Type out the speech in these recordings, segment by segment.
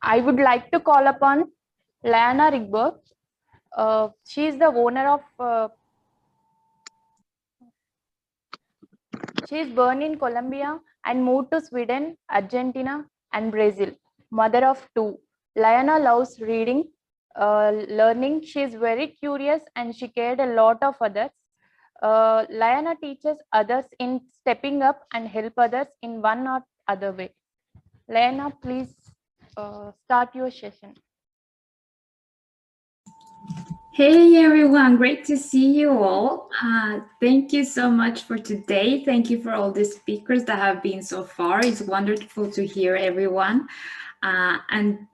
I would like to call upon Liana.Letmeinspireyou. She is the owner of, she is born in Colombia and moved to Sweden, Argentina, and Brazil. Mother of two. Liana loves reading, learning. She is very curious and she cared a lot of others. Liana teaches others in stepping up and help others in one or other way. Liana, please start your session. Hey everyone, great to see you all. Thank you so much for today. Thank you for all the speakers that have been so far. It's wonderful to hear everyone and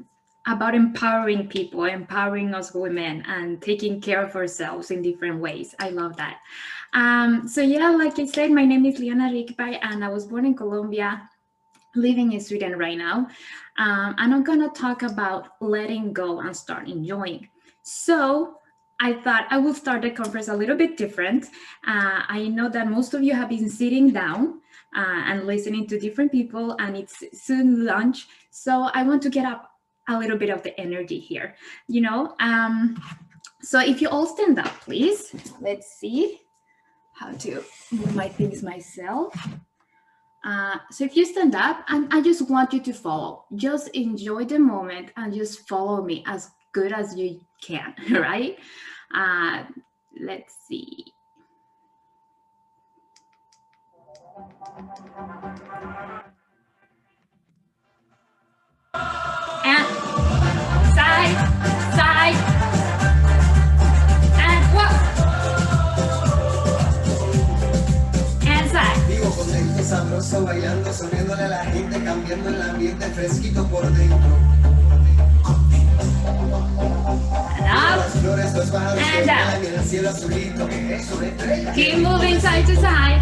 about empowering people, empowering us women and taking care of ourselves in different ways. I love that. So yeah, like I said, my name is Liana.Letmeinspireyou and I was born in Colombia, living in Sweden right now. And I'm gonna talk about letting go and start enjoying. So I thought I will start the conference a little bit different. I know that most of you have been sitting down and listening to different people, and it's soon lunch. So I want to get up a little bit of the energy here, you know. So if you all stand up, please. Let's see how to move my things myself. So if you stand up, and I just want you to follow, just enjoy the moment and just follow me as good as you can, right? Let's see. And side, side, and what? And side. Vivo contento, sabroso, bailando, sonriéndole a la gente, cambiando el ambiente fresquito por dentro. Las flores, los pájaros que vuelan en el cielo azulito, que es una estrella. Keep moving side to side.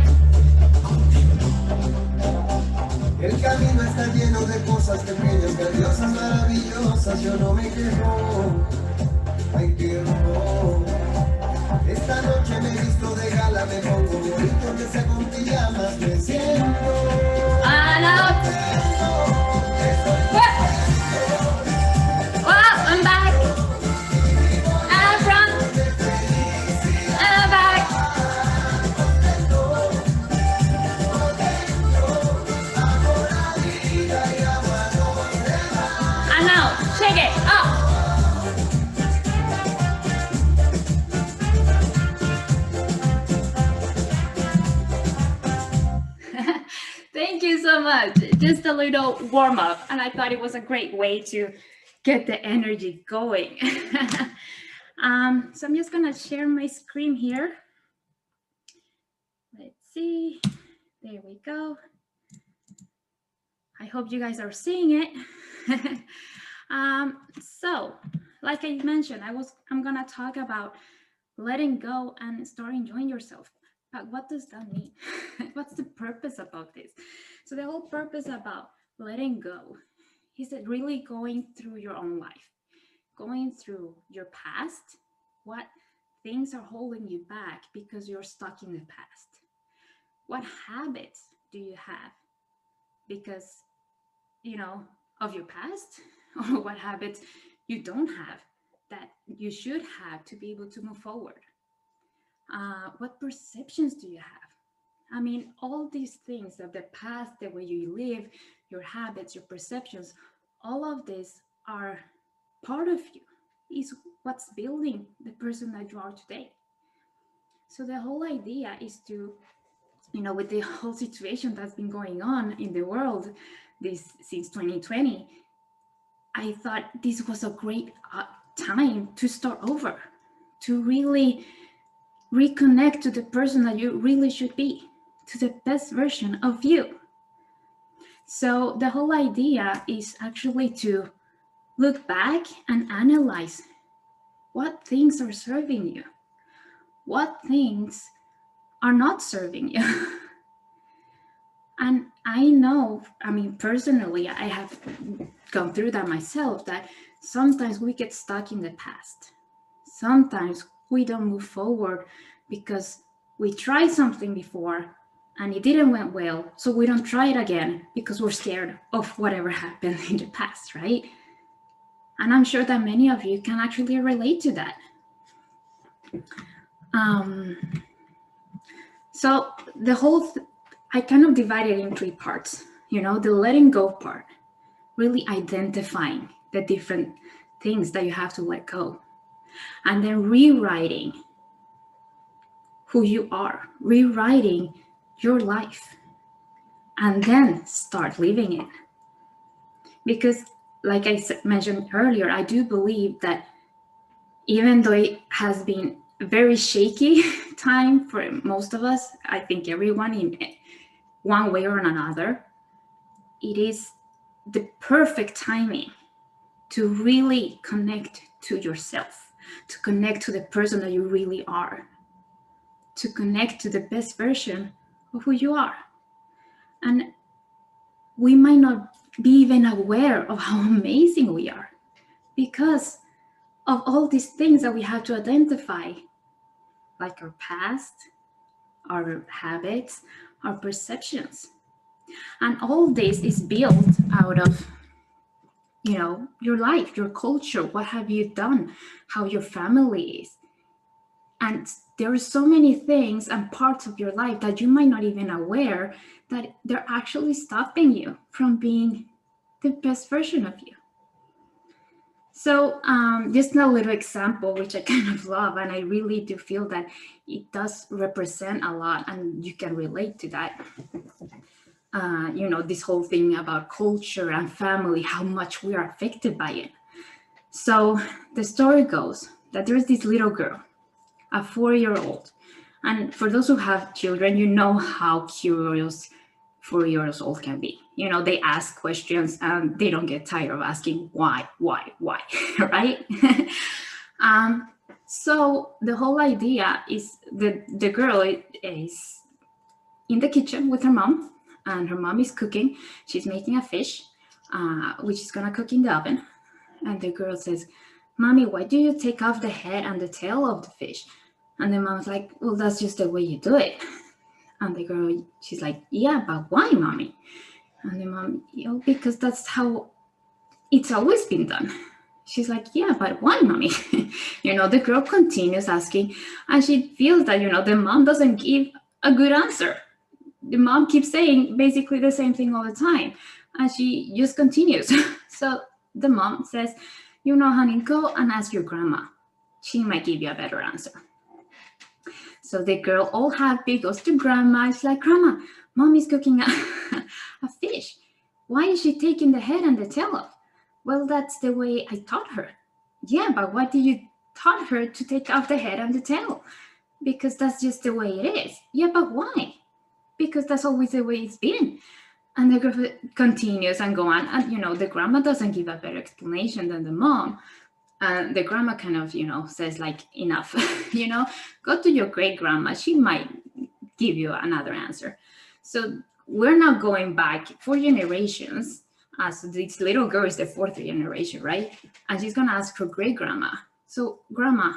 El camino está lleno de cosas pequeñas, grandiosas, maravillosas. Yo no me quejo, ay tiempo. Esta noche me he visto de gala, me pongo bonito, que sea con pijamas, me siento. And up. Well, I'm back. And front. And back. And now, shake it up. Thank you so much. Just a little warm up, and I thought it was a great way to get the energy going. So I'm just gonna share my screen here. Let's see. There we go. I hope you guys are seeing it. So, like I mentioned, I'm gonna talk about letting go and start enjoying yourself. But what does that mean? What's the purpose about this? So the whole purpose about letting go is that really going through your own life, going through your past, what things are holding you back because you're stuck in the past. What habits do you have because, you know, of your past, or what habits you don't have that you should have to be able to move forward? What perceptions do you have? I mean, all these things of the past, the way you live, your habits, your perceptions, all of this are part of you, is what's building the person that you are today. So the whole idea is to, you know, with the whole situation that's been going on in the world since 2020, I thought this was a great time to start over, to really reconnect to the person that you really should be, to the best version of you. So the whole idea is actually to look back and analyze what things are serving you, what things are not serving you. And I know, I mean, personally, I have gone through that myself, that sometimes we get stuck in the past. Sometimes we don't move forward because we tried something before and it didn't went well, so we don't try it again because we're scared of whatever happened in the past, right? And I'm sure that many of you can actually relate to that. So the whole, I kind of divided in 3 parts, the letting go part, really identifying the different things that you have to let go, and then rewriting who you are, rewriting your life, and then start living it. Because like I mentioned earlier, I do believe that even though it has been a very shaky time for most of us, I think everyone in one way or another, it is the perfect timing to really connect to yourself, to connect to the person that you really are, to connect to the best version of who you are. And we might not be even aware of how amazing we are because of all these things that we have to identify, like our past, our habits, our perceptions. And all this is built out of, your life, your culture, what have you done, how your family is. And there are so many things and parts of your life that you might not even aware that they're actually stopping you from being the best version of you. So just a little example, which I kind of love, and I really do feel that it does represent a lot, and you can relate to that. This whole thing about culture and family, how much we are affected by it. So the story goes that there's this little girl, a 4-year-old. And for those who have children, you know how curious 4-year-olds can be. They ask questions and they don't get tired of asking why, right? So the whole idea is that the girl is in the kitchen with her mom, and her mom is cooking. She's making a fish, which is gonna cook in the oven. And the girl says, "Mommy, why do you take off the head and the tail of the fish?" And the mom's like, "Well, that's just the way you do it." And the girl, she's like, "Yeah, but why, Mommy?" And the mom, because that's how it's always been done. She's like, "Yeah, but why, Mommy?" The girl continues asking, and she feels that, the mom doesn't give a good answer. The mom keeps saying basically the same thing all the time, and she just continues. So the mom says, "Honey, go and ask your grandma. She might give you a better answer." So the girl, all happy, goes to grandma. She's like, "Grandma, Mommy's cooking a fish. Why is she taking the head and the tail off?" "Well, that's the way I taught her." "Yeah, but why did you taught her to take off the head and the tail?" "Because that's just the way it is." "Yeah, but why?" "Because that's always the way it's been." And the girl continues and go on. And, the grandma doesn't give a better explanation than the mom. And the grandma kind of, says like, "Enough, go to your great grandma. She might give you another answer." So we're now going back 4 generations. So this little girl is the 4th generation, right? And she's going to ask her great grandma, "So grandma,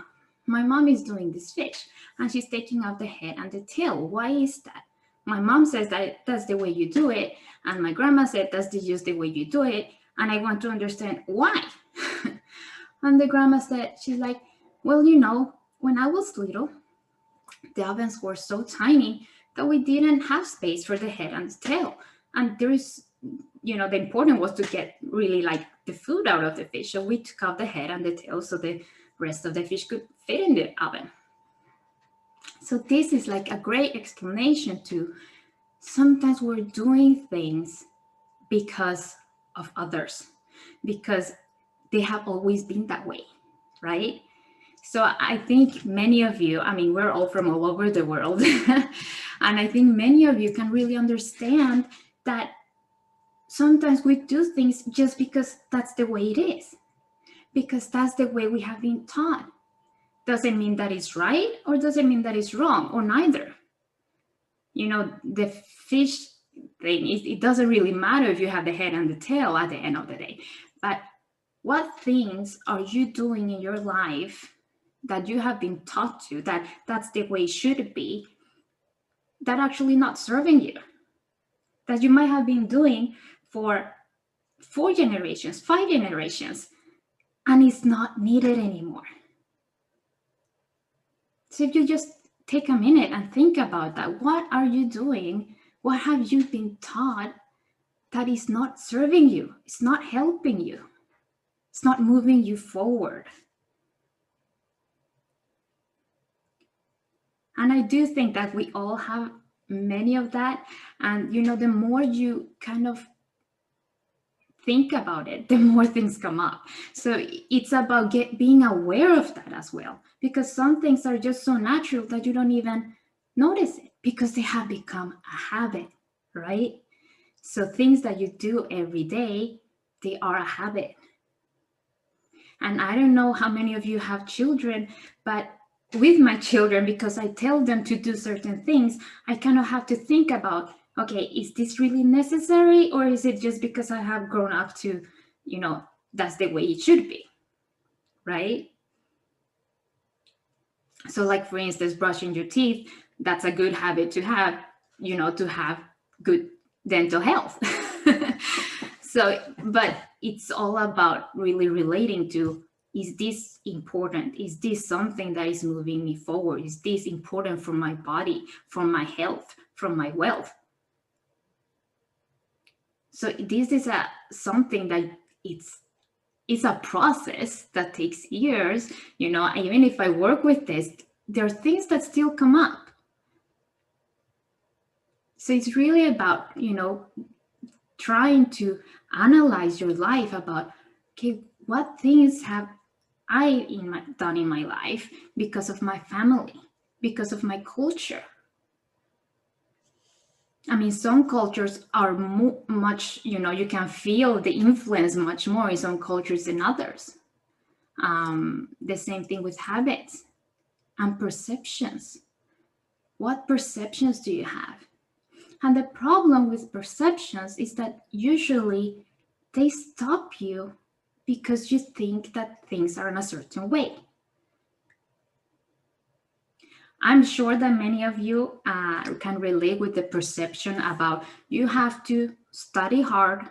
my mom is doing this fish and she's taking out the head and the tail. Why is that? My mom says that that's the way you do it. And my grandma said that's just the way you do it. And I want to understand why." And the grandma said, she's like, "Well, when I was little, the ovens were so tiny that we didn't have space for the head and the tail. And the important was to get really like the food out of the fish. So we took out the head and the tail so the rest of the fish could fit in the oven." So this is like a great explanation to sometimes we're doing things because of others, because they have always been that way, right? So I think many of you, we're all from all over the world. And I think many of you can really understand that sometimes we do things just because that's the way it is, because that's the way we have been taught. Doesn't mean that it's right or doesn't mean that it's wrong, or neither. The fish thing, it doesn't really matter if you have the head and the tail at the end of the day. But what things are you doing in your life that you have been taught to, that's the way it should be, that actually not serving you, that you might have been doing for 4 generations, 5 generations, and it's not needed anymore. So if you just take a minute and think about that, what are you doing? What have you been taught that is not serving you? It's not helping you. It's not moving you forward. And I do think that we all have many of that. And, the more you kind of think about it, the more things come up. So it's about being aware of that as well, because some things are just so natural that you don't even notice it because they have become a habit, right? So things that you do every day, they are a habit. And I don't know how many of you have children, but with my children, because I tell them to do certain things, I kind of have to think about, okay, is this really necessary, or is it just because I have grown up to, that's the way it should be, right? So like, for instance, brushing your teeth, that's a good habit to have, to have good dental health. So, but it's all about really relating to, is this important? Is this something that is moving me forward? Is this important for my body, for my health, for my wealth? So this is something that it's a process that takes years. Even if I work with this, there are things that still come up. So it's really about, trying to analyze your life about, okay, what things have I done in my life because of my family, because of my culture. I mean, some cultures are much, you can feel the influence much more in some cultures than others. The same thing with habits and perceptions. What perceptions do you have? And the problem with perceptions is that usually they stop you because you think that things are in a certain way. I'm sure that many of you can relate with the perception about you have to study hard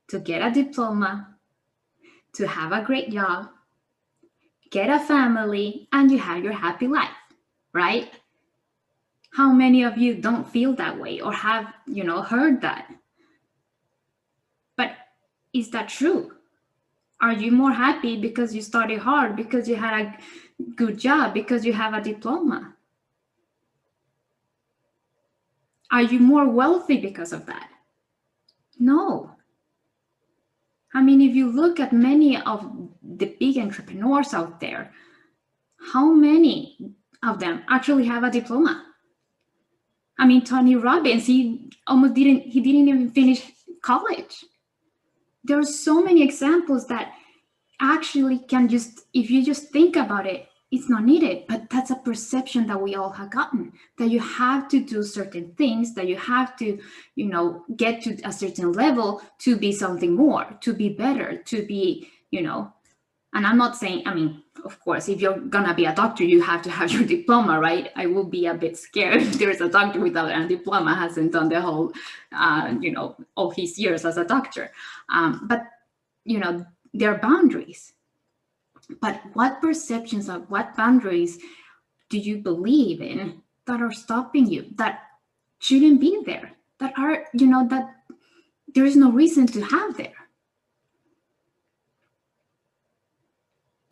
to get a diploma, to have a great job, get a family, and you have your happy life, right? How many of you don't feel that way or have, heard that? But is that true? Are you more happy because you studied hard, because you had a good job, because you have a diploma? Are you more wealthy because of that? No. I mean, if you look at many of the big entrepreneurs out there, how many of them actually have a diploma? I mean, Tony Robbins, he didn't even finish college. There are so many examples that actually can just, if you just think about it, it's not needed. But that's a perception that we all have gotten, that you have to do certain things, that you have to, get to a certain level to be something more, to be better, to be, and I'm not saying, I mean, of course, if you're gonna be a doctor, you have to have your diploma, right? I will be a bit scared if there's a doctor without a diploma, hasn't done the whole, all his years as a doctor. But, there are boundaries. But what perceptions or what boundaries do you believe in that are stopping you, that shouldn't be there, that are, that there is no reason to have there?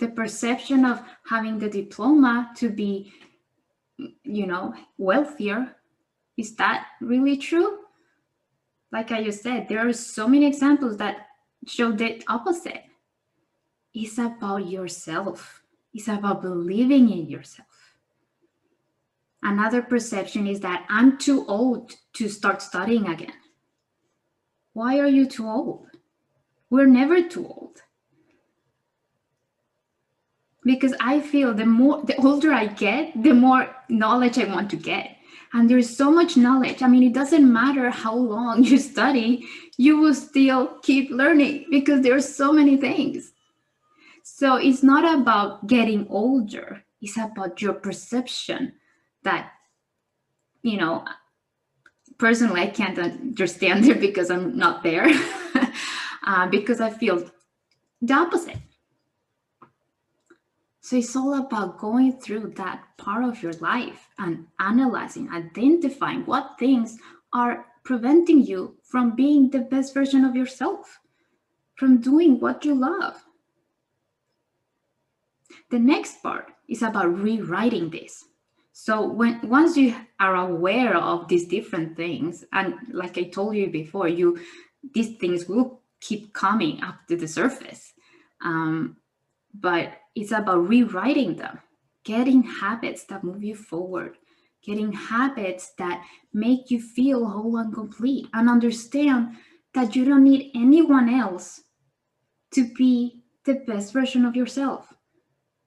The perception of having the diploma to be, wealthier, is that really true? Like I just said, there are so many examples that show the opposite. It's about yourself. It's about believing in yourself. Another perception is that I'm too old to start studying again. Why are you too old? We're never too old. Because I feel the older I get, the more knowledge I want to get. And there's so much knowledge. I mean, it doesn't matter how long you study, you will still keep learning because there are so many things. So it's not about getting older. It's about your perception that, personally, I can't understand it because I'm not there. Because I feel the opposite. So it's all about going through that part of your life and analyzing, identifying what things are preventing you from being the best version of yourself, from doing what you love. The next part is about rewriting this. So once you are aware of these different things, and like I told you before, these things will keep coming up to the surface. But it's about rewriting them, getting habits that move you forward, getting habits that make you feel whole and complete, and understand that you don't need anyone else to be the best version of yourself.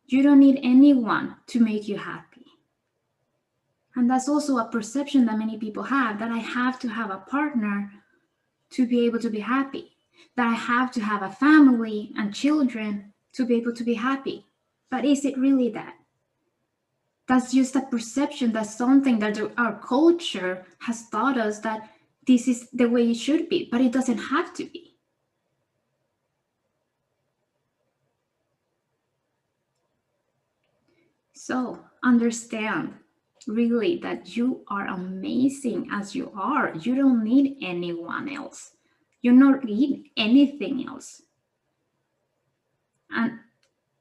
You don't need anyone to make you happy. And that's also a perception that many people have, that I have to have a partner to be able to be happy, that I have to have a family and children to be able to be happy. But is it really that? That's just a perception. That's something that our culture has taught us that this is the way it should be, but it doesn't have to be. So understand really that you are amazing as you are. You don't need anyone else. You don't need anything else. And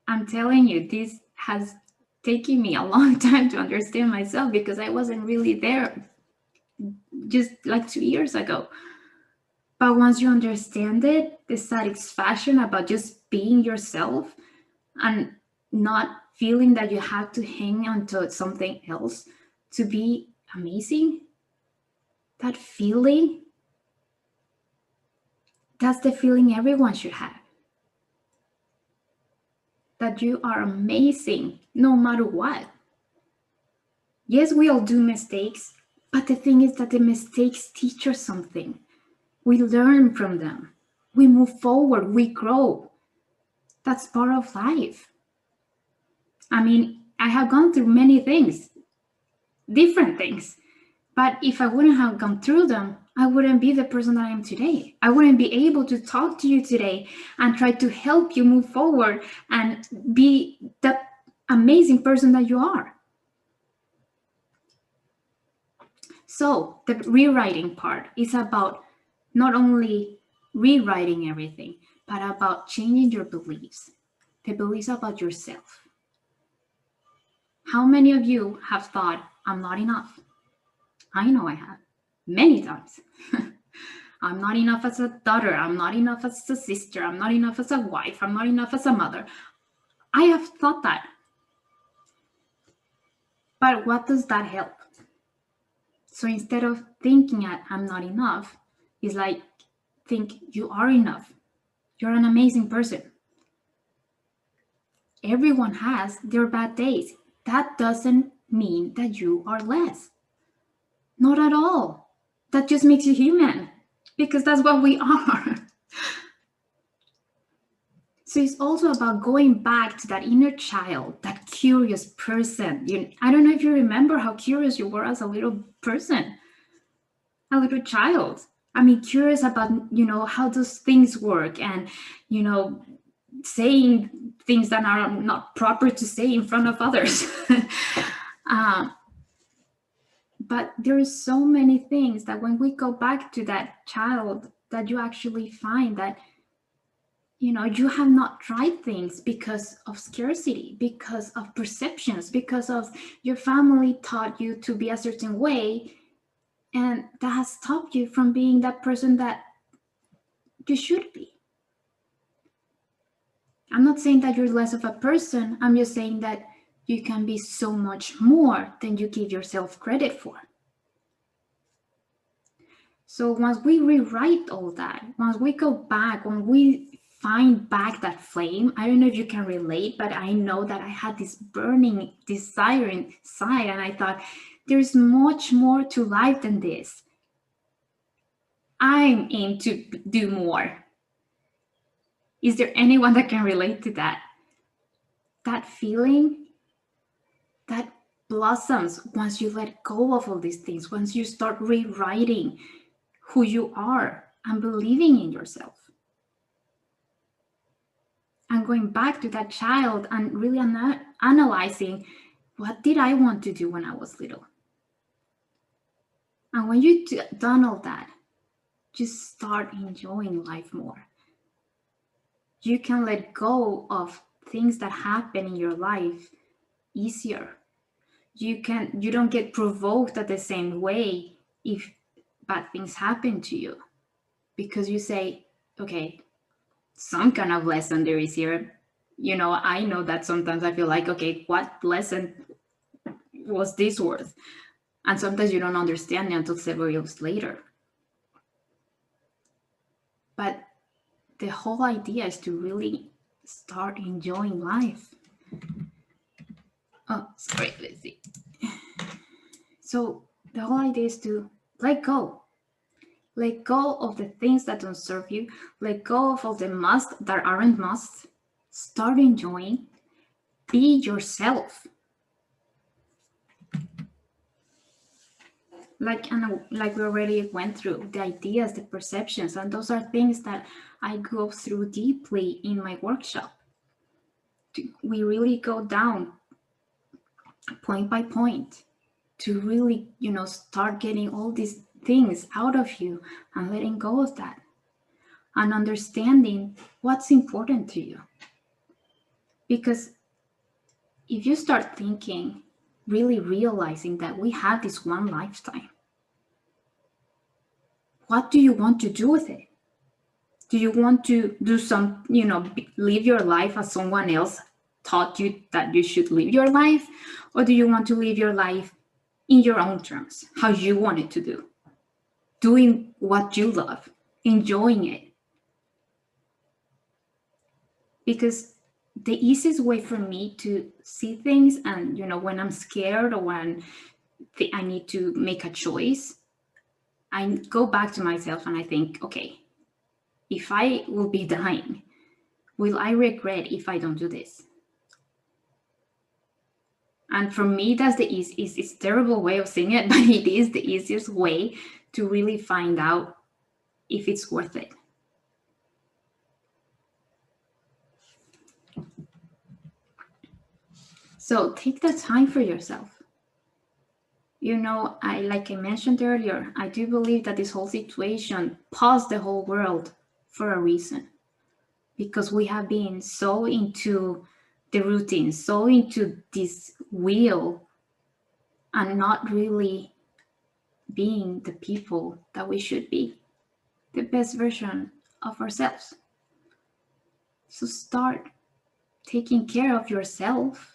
I'm telling you, this has taken me a long time to understand myself, because I wasn't really there just like 2 years ago. But once you understand it, the satisfaction about just being yourself and not feeling that you have to hang on to something else to be amazing, that feeling, that's the feeling everyone should have. That you are amazing no matter what. Yes, we all do mistakes, but the thing is that the mistakes teach us something. We learn from them. We move forward, we grow. That's part of life. I mean, I have gone through many things, different things, but if I wouldn't have gone through them, I wouldn't be the person that I am today. I wouldn't be able to talk to you today and try to help you move forward and be the amazing person that you are. So the rewriting part is about not only rewriting everything, but about changing your beliefs, the beliefs about yourself. How many of you have thought, I'm not enough? I know I have, many times. I'm not enough as a daughter. I'm not enough as a sister. I'm not enough as a wife. I'm not enough as a mother. I have thought that. But what does that help? So instead of thinking I'm not enough, it's like, think you are enough. You're an amazing person. Everyone has their bad days. That doesn't mean that you are less. Not at all. That just makes you human, because that's what we are. So it's also about going back to that inner child, that curious person. I don't know if you remember how curious you were as a little person, a little child. I mean, curious about, how those things work, and, saying things that are not proper to say in front of others. But there are so many things that when we go back to that child, that you actually find that, you have not tried things because of scarcity, because of perceptions, because of your family taught you to be a certain way. And that has stopped you from being that person that you should be. I'm not saying that you're less of a person. I'm just saying that you can be so much more than you give yourself credit for. So once we rewrite all that, once we go back, when we find back that flame, I don't know if you can relate, but I know that I had this burning desire inside, and I thought, there's much more to life than this. I'm aimed to do more. Is there anyone that can relate to that? That feeling that blossoms once you let go of all these things, once you start rewriting who you are and believing in yourself. and going back to that child and really analyzing, what did I want to do when I was little? And when you've done all that, just start enjoying life more. You can let go of things that happen in your life easier. You don't get provoked at the same way if bad things happen to you, because you say, okay, some kind of lesson there is here. I know that sometimes I feel like, okay, what lesson was this worth? And sometimes you don't understand it until several years later. But the whole idea is to really start enjoying life. Oh, sorry, let's see. So the whole idea is to let go. Let go of the things that don't serve you. Let go of all the musts that aren't musts. Start enjoying. Be yourself. Like we already went through, the ideas, the perceptions, and those are things that I go through deeply in my workshop. We really go down point by point to really, start getting all these things out of you and letting go of that and understanding what's important to you. Because if you start thinking, really realizing that we have this one lifetime, what do you want to do with it? Do you want to do some, live your life as someone else taught you that you should live your life? Or do you want to live your life in your own terms, how you want it to do? Doing what you love, enjoying it. Because the easiest way for me to see things, and when I'm scared or when I need to make a choice, I go back to myself and I think, okay, if I will be dying, will I regret if I don't do this? And for me, that's it's a terrible way of saying it, but it is the easiest way to really find out if it's worth it. So take the time for yourself. Like I mentioned earlier, I do believe that this whole situation paused the whole world for a reason, because we have been so into the routine, so into this wheel, and not really being the people that we should be, the best version of ourselves. So start taking care of yourself.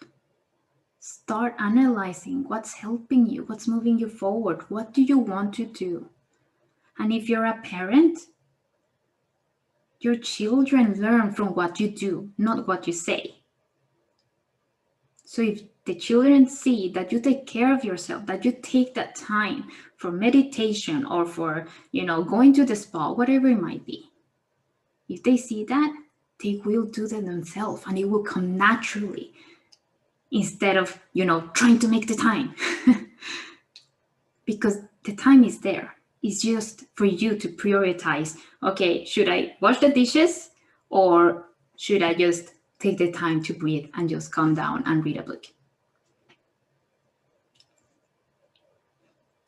Start analyzing what's helping you, what's moving you forward, what do you want to do? And if you're a parent, your children learn from what you do, not what you say. So if the children see that you take care of yourself, that you take that time for meditation or for, going to the spa, whatever it might be, if they see that, they will do that themselves and it will come naturally, instead of, trying to make the time. Because the time is there. It's just for you to prioritize, okay, should I wash the dishes or should I just take the time to breathe and just calm down and read a book?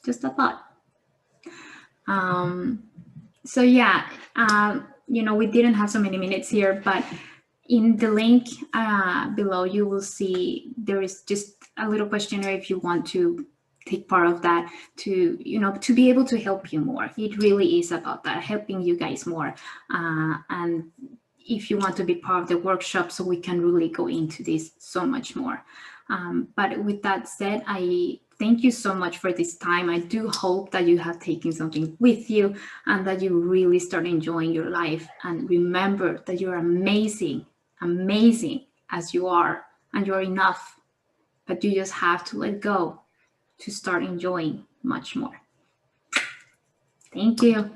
Just a thought. So yeah, we didn't have so many minutes here, but in the link below, you will see there is just a little questionnaire if you want to take part of that, to be able to help you more. It really is about that, helping you guys more. And if you want to be part of the workshop, so we can really go into this so much more. But with that said, I thank you so much for this time. I do hope that you have taken something with you and that you really start enjoying your life. And remember that you're amazing as you are, and you're enough. But you just have to let go to start enjoying much more. Thank you.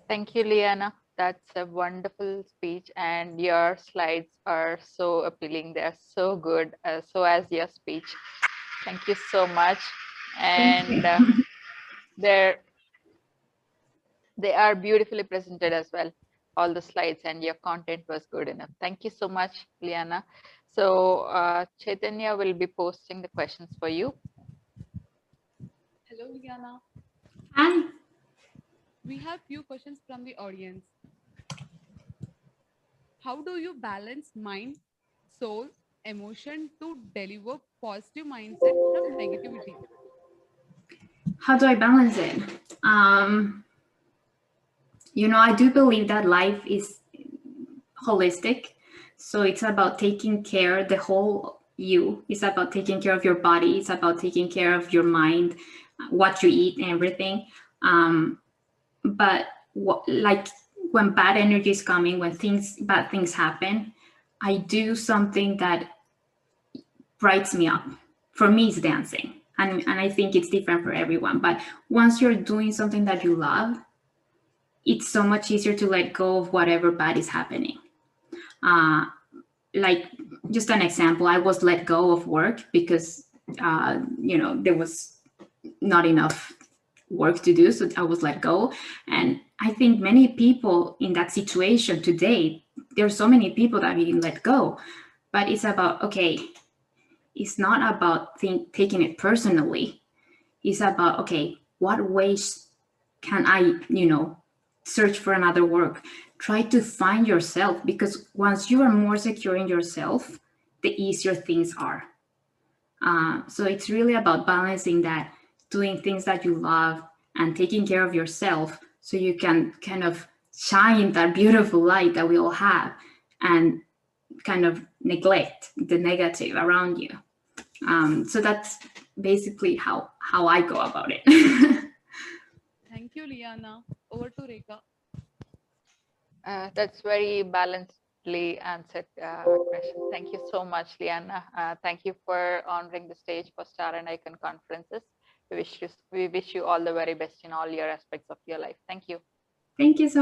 Thank you, Liana. That's a wonderful speech, and your slides are so appealing. They're so good, so as your speech. Thank you so much. And they are beautifully presented as well. all the slides and your content was good enough. Thank you so much, Liana. So Chaitanya will be posting the questions for you. Hello, Liana. Hi. We have few questions from the audience. How do you balance mind, soul, emotion to deliver positive mindset from negativity? How do I balance it? I do believe that life is holistic. So it's about taking care, the whole you. It's about taking care of your body. It's about taking care of your mind, what you eat, and everything. But like when bad energy is coming, when bad things happen, I do something that brights me up. For me, it's dancing. And I think it's different for everyone. But once you're doing something that you love, it's so much easier to let go of whatever bad is happening. Like just an example, I was let go of work because there was not enough work to do, so I was let go. And I think many people in that situation today, there's so many people that are being let go. But it's about, okay, it's not about taking it personally. It's about, okay, what ways can I search for another work? Try to find yourself, because once you are more secure in yourself, the easier things are. So it's really about balancing that, doing things that you love and taking care of yourself so you can kind of shine that beautiful light that we all have, and kind of neglect the negative around you. So that's basically how I go about it. Thank you, Liana. Over to Rekha. That's very balancedly answered question. Thank you so much, Liana. Thank you for honoring the stage for Star and Icon conferences. We wish you all the very best in all your aspects of your life. Thank you. Thank you so